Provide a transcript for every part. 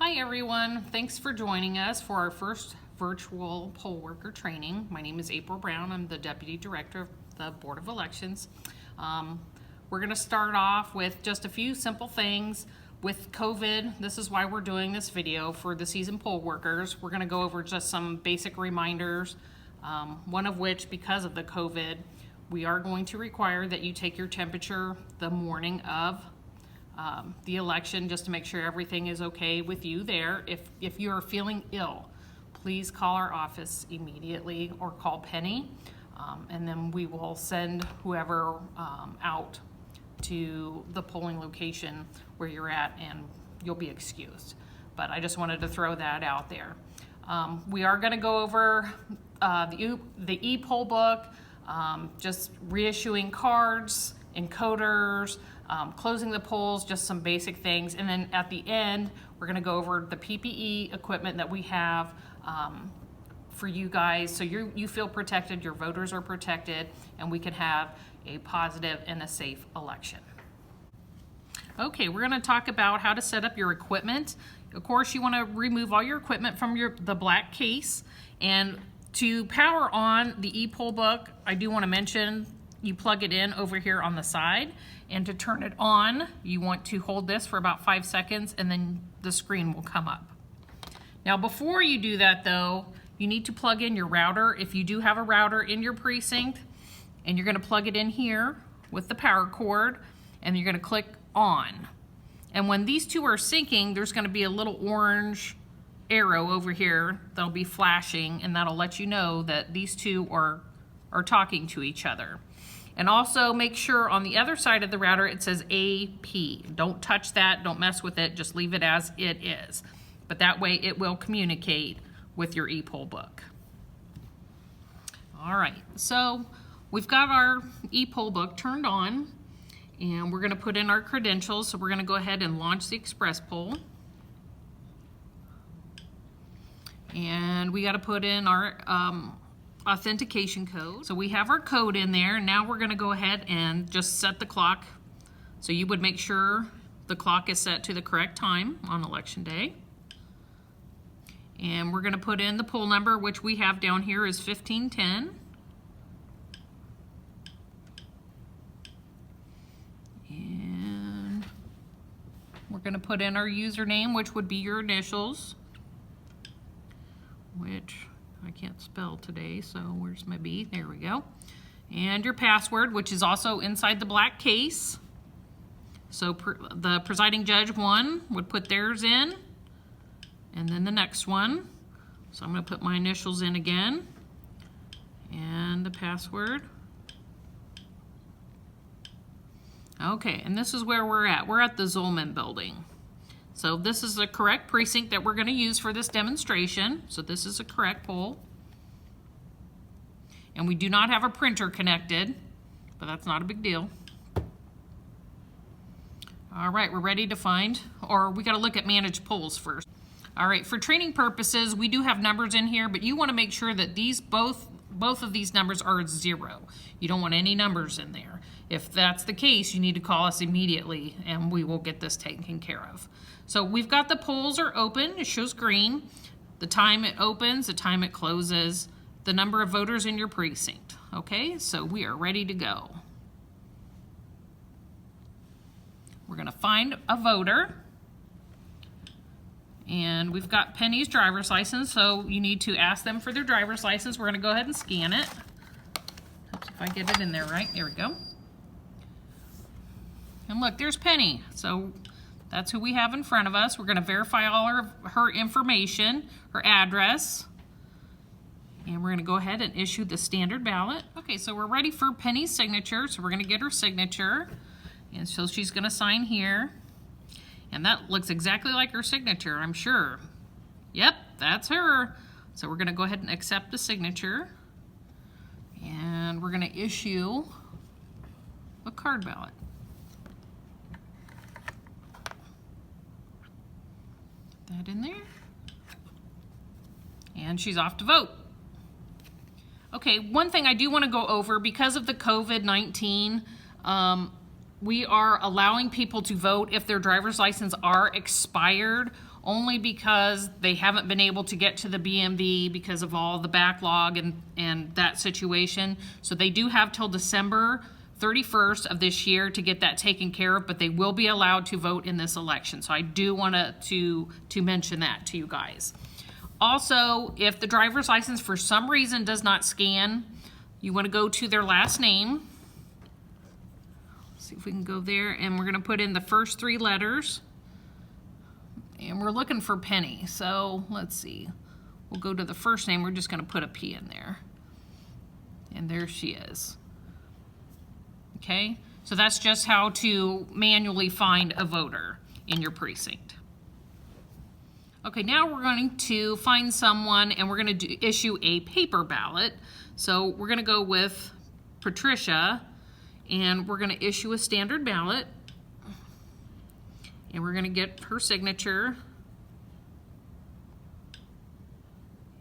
Hi everyone, thanks for joining us for our first virtual poll worker training. My name is April Brown. I'm the Deputy Director of the Board of Elections. We're going to start off with just a few simple things. With COVID, this is why we're doing this video for the seasoned poll workers. We're going to go over just some basic reminders, one of which, because of the COVID, we are going to require that you take your temperature the morning of the election, just to make sure everything is okay with you there. If you're feeling ill, please call our office immediately or call Penny, and then we will send whoever out to the polling location where you're at, and you'll be excused. But I just wanted to throw that out there. We are going to go over the e-poll book, just reissuing cards, encoders, closing the polls, just some basic things. And then at the end, we're going to go over the PPE equipment that we have for you guys, so you feel protected, your voters are protected, and we can have a positive and a safe election. Okay, we're going to talk about how to set up your equipment. Of course, you want to remove all your equipment from the black case. And to power on the e-poll book, I do want to mention you plug it in over here on the side, and to turn it on, you want to hold this for about 5 seconds, and then the screen will come up. Now, before you do that though, you need to plug in your router. If you do have a router in your precinct, and you're going to plug it in here with the power cord, and you're going to click on. And when these two are syncing, there's going to be a little orange arrow over here that'll be flashing, and that'll let you know that these two are talking to each other. And also make sure on the other side of the router it says AP. Don't touch that, don't mess with it, just leave it as it is. But that way it will communicate with your e-poll book. All right, so we've got our e-poll book turned on, and we're gonna put in our credentials. So we're gonna go ahead and launch the express poll. And we gotta put in our authentication code. So we have our code in there. Now we're going to go ahead and just set the clock. So you would make sure the clock is set to the correct time on election day. And we're going to put in the poll number, which we have down here is 1510. And we're going to put in our username, which would be your initials, which I can't spell today, so where's my B? There we go. And your password, which is also inside the black case. So the presiding judge one would put theirs in, and then the next one. So I'm going to put my initials in again, and the password. Okay, and this is where we're at. We're at the Zolman building. So this is the correct precinct that we're going to use for this demonstration. So this is a correct poll. And we do not have a printer connected, but that's not a big deal. All right, we're ready to find, or we got to look at managed polls first. All right, for training purposes, we do have numbers in here, but you want to make sure that these both of these numbers are 0. You don't want any numbers in there. If that's the case, you need to call us immediately, and we will get this taken care of. So we've got the polls are open. It shows green. The time it opens, the time it closes, the number of voters in your precinct. Okay, so we are ready to go. We're going to find a voter. And we've got Penny's driver's license, so you need to ask them for their driver's license. We're going to go ahead and scan it. Let's see if I get it in there right. There we go. And look, there's Penny. So that's who we have in front of us. We're going to verify all her information, her address. And we're going to go ahead and issue the standard ballot. Okay, so we're ready for Penny's signature. So we're going to get her signature. And so she's going to sign here. And that looks exactly like her signature, I'm sure. Yep, that's her. So we're going to go ahead and accept the signature. And we're going to issue a card ballot. Put that in there. And she's off to vote. Okay, one thing I do want to go over, because of the COVID-19, we are allowing people to vote if their driver's license are expired only because they haven't been able to get to the BMV because of all the backlog and that situation. So they do have till December 31st of this year to get that taken care of, but they will be allowed to vote in this election. So I do want to mention that to you guys. Also, if the driver's license for some reason does not scan, you want to go to their last name. See if we can go there, and we're going to put in the first 3 letters. And we're looking for Penny, so let's see. We'll go to the first name. We're just going to put a P in there. And there she is. Okay, so that's just how to manually find a voter in your precinct. Okay, now we're going to find someone, and we're going to issue a paper ballot. So we're going to go with Patricia, and we're going to issue a standard ballot. And we're going to get her signature.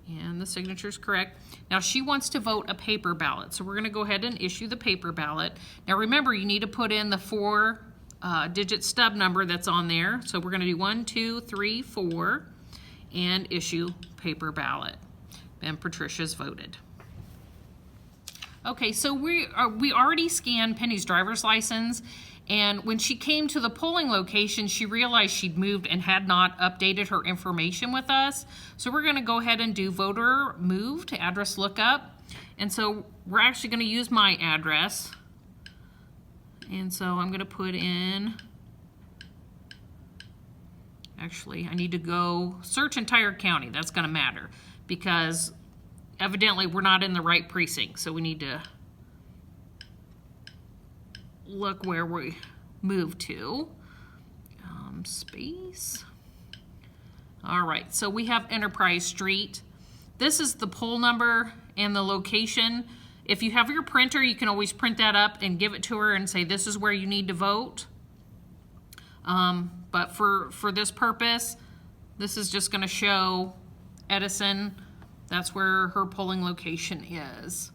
And the signature is correct. Now she wants to vote a paper ballot, so we're going to go ahead and issue the paper ballot. Now remember, you need to put in the 4-digit stub number that's on there. So we're going to do 1, 2, 3, 4, and issue paper ballot. And Patricia's voted. Okay, so we already scanned Penny's driver's license, and when she came to the polling location, she realized she'd moved and had not updated her information with us. So we're going to go ahead and do voter moved, address lookup. And so we're actually going to use my address. And so I'm going to put in, actually, I need to go search entire county. That's going to matter because evidently we're not in the right precinct. So we need to look where we moved to. Space. All right, so we have Enterprise Street. This is the poll number and the location. If you have your printer, you can always print that up and give it to her and say this is where you need to vote. But for this purpose, this is just going to show Edison. That's where her polling location is.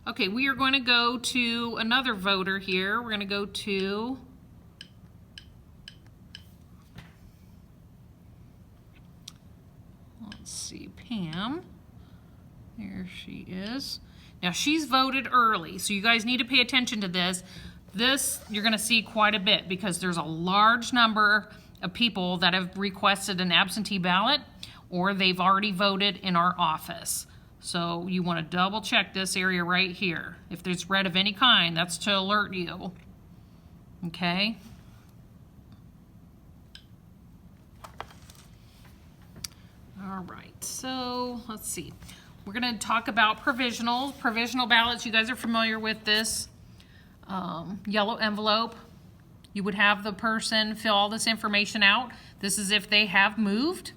Okay, we are going to go to another voter here. We're going to go to let's see, Pam. There she is. Now she's voted early, so you guys need to pay attention to this. This you're going to see quite a bit because there's a large number of people that have requested an absentee ballot or they've already voted in our office. So you want to double check this area right here. If there's red of any kind, that's to alert you. Okay? All right, so let's see. We're going to talk about provisional ballots. You guys are familiar with this yellow envelope. You would have the person fill all this information out. This is if they have moved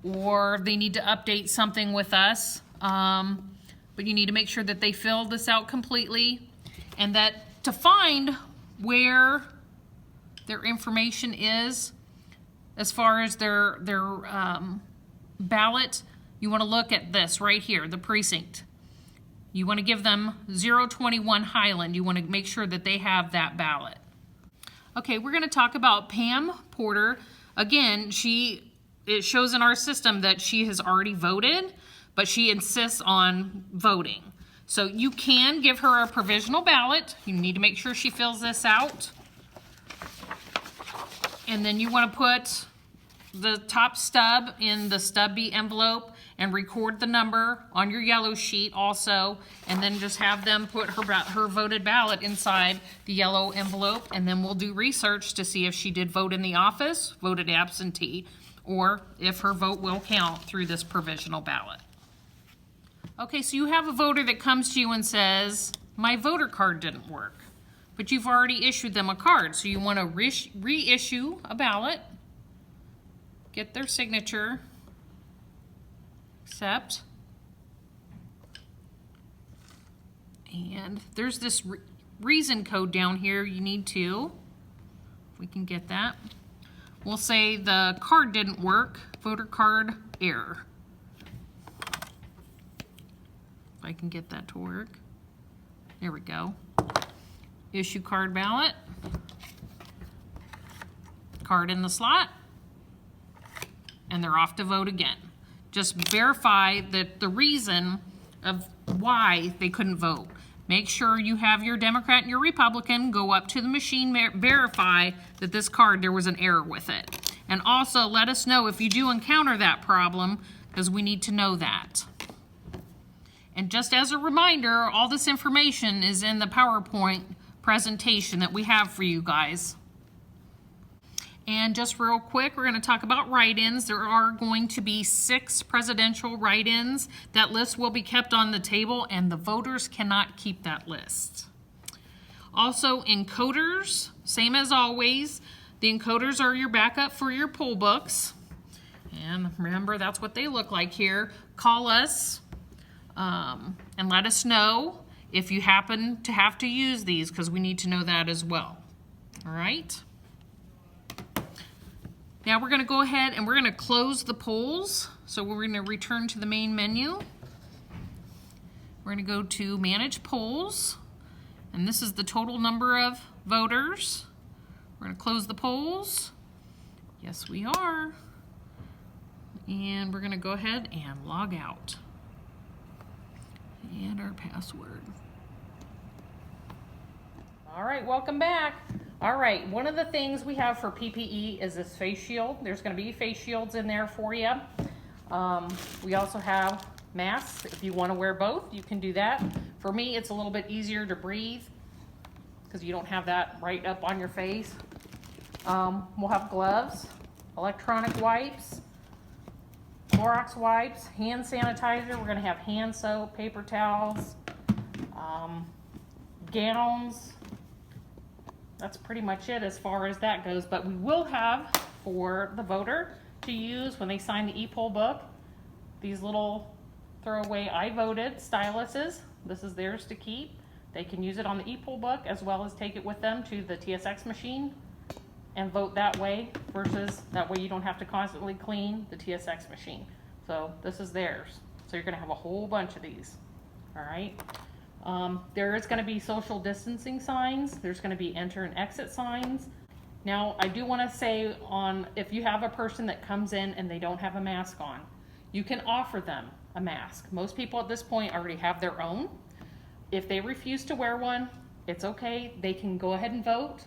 or they need to update something with us. But you need to make sure that they fill this out completely and that to find where their information is as far as their ballot, you want to look at this right here, the precinct. You want to give them 021 Highland. You want to make sure that they have that ballot. Okay, we're going to talk about Pam Porter. Again, it shows in our system that she has already voted, but she insists on voting. So you can give her a provisional ballot. You need to make sure she fills this out. And then you want to put the top stub in the stub B envelope and record the number on your yellow sheet also, and then just have them put her voted ballot inside the yellow envelope, and then we'll do research to see if she did vote in the office, voted absentee, or if her vote will count through this provisional ballot. Okay, so you have a voter that comes to you and says, my voter card didn't work, but you've already issued them a card, so you want to reissue a ballot, get their signature, accept, and there's this reason code down here you need to, if we can get that. We'll say the card didn't work, voter card error. If I can get that to work. There we go. Issue card ballot. card in the slot, and they're off to vote again. Just verify that the reason of why they couldn't vote. Make sure you have your Democrat and your Republican go up to the machine, verify that this card, there was an error with it. And also let us know if you do encounter that problem, because we need to know that. And just as a reminder, all this information is in the PowerPoint presentation that we have for you guys. And just real quick, we're going to talk about write-ins. There are going to be 6 presidential write-ins. That list will be kept on the table, and the voters cannot keep that list. Also, encoders, same as always. The encoders are your backup for your poll books. And remember, that's what they look like here. Call us and let us know if you happen to have to use these, because we need to know that as well. All right? Now we're going to go ahead and we're going to close the polls. So we're going to return to the main menu. We're going to go to Manage Polls. And this is the total number of voters. We're going to close the polls. Yes, we are. And we're going to go ahead and log out. And our password. All right, welcome back. All right, one of the things we have for PPE is this face shield. There's going to be face shields in there for you. We also have masks. If you want to wear both, you can do that. For me, it's a little bit easier to breathe because you don't have that right up on your face. We'll have gloves, electronic wipes, Clorox wipes, hand sanitizer. We're going to have hand soap, paper towels, gowns. That's pretty much it as far as that goes, but we will have for the voter to use when they sign the e-poll book, these little throwaway I voted styluses. This is theirs to keep. They can use it on the e-poll book as well as take it with them to the TSX machine and vote that way, versus that way you don't have to constantly clean the TSX machine. So this is theirs. So you're gonna have a whole bunch of these, all right? There is going to be social distancing signs. There's going to be enter and exit signs. Now, I do want to say if you have a person that comes in and they don't have a mask on, you can offer them a mask. Most people at this point already have their own. If they refuse to wear one, it's okay. They can go ahead and vote.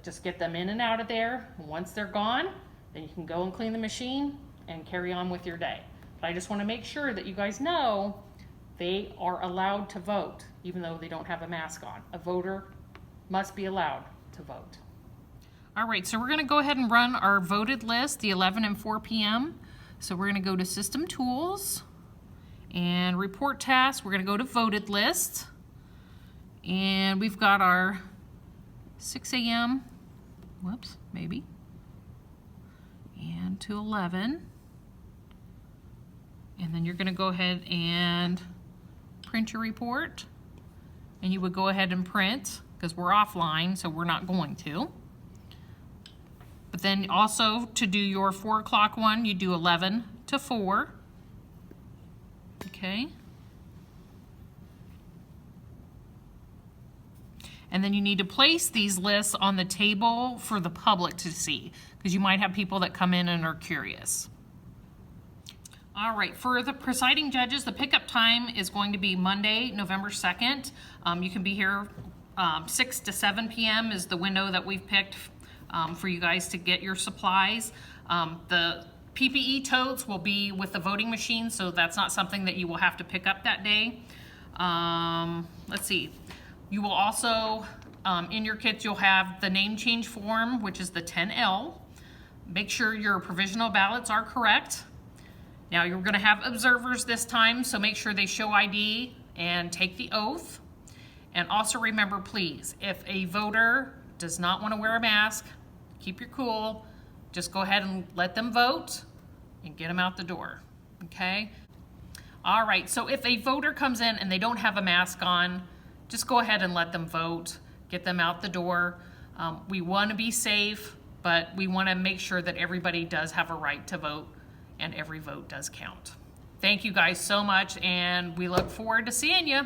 Just get them in and out of there. Once they're gone, then you can go and clean the machine and carry on with your day. But I just want to make sure that you guys know they are allowed to vote, even though they don't have a mask on. A voter must be allowed to vote. All right, so we're going to go ahead and run our voted list, the 11 and 4 p.m. So we're going to go to System Tools and Report Tasks. We're going to go to Voted List. And we've got our 6 a.m., whoops, maybe, and to 11. And then you're going to go ahead and print your report, and you would go ahead and print because we're offline, so we're not going to. But then also to do your 4 o'clock one, you do 11 to 4. Okay. And then you need to place these lists on the table for the public to see, because you might have people that come in and are curious. All right, for the presiding judges, the pickup time is going to be Monday, November 2nd. You can be here 6 to 7 p.m. is the window that we've picked for you guys to get your supplies. The PPE totes will be with the voting machine, so that's not something that you will have to pick up that day. Let's see. You will also, in your kits, you'll have the name change form, which is the 10L. Make sure your provisional ballots are correct. Now you're going to have observers this time, so make sure they show ID and take the oath. And also remember, please, if a voter does not want to wear a mask, keep your cool. Just go ahead and let them vote and get them out the door, okay? All right, so if a voter comes in and they don't have a mask on, just go ahead and let them vote, get them out the door. We want to be safe, but we want to make sure that everybody does have a right to vote, and every vote does count. Thank you guys so much, and we look forward to seeing you.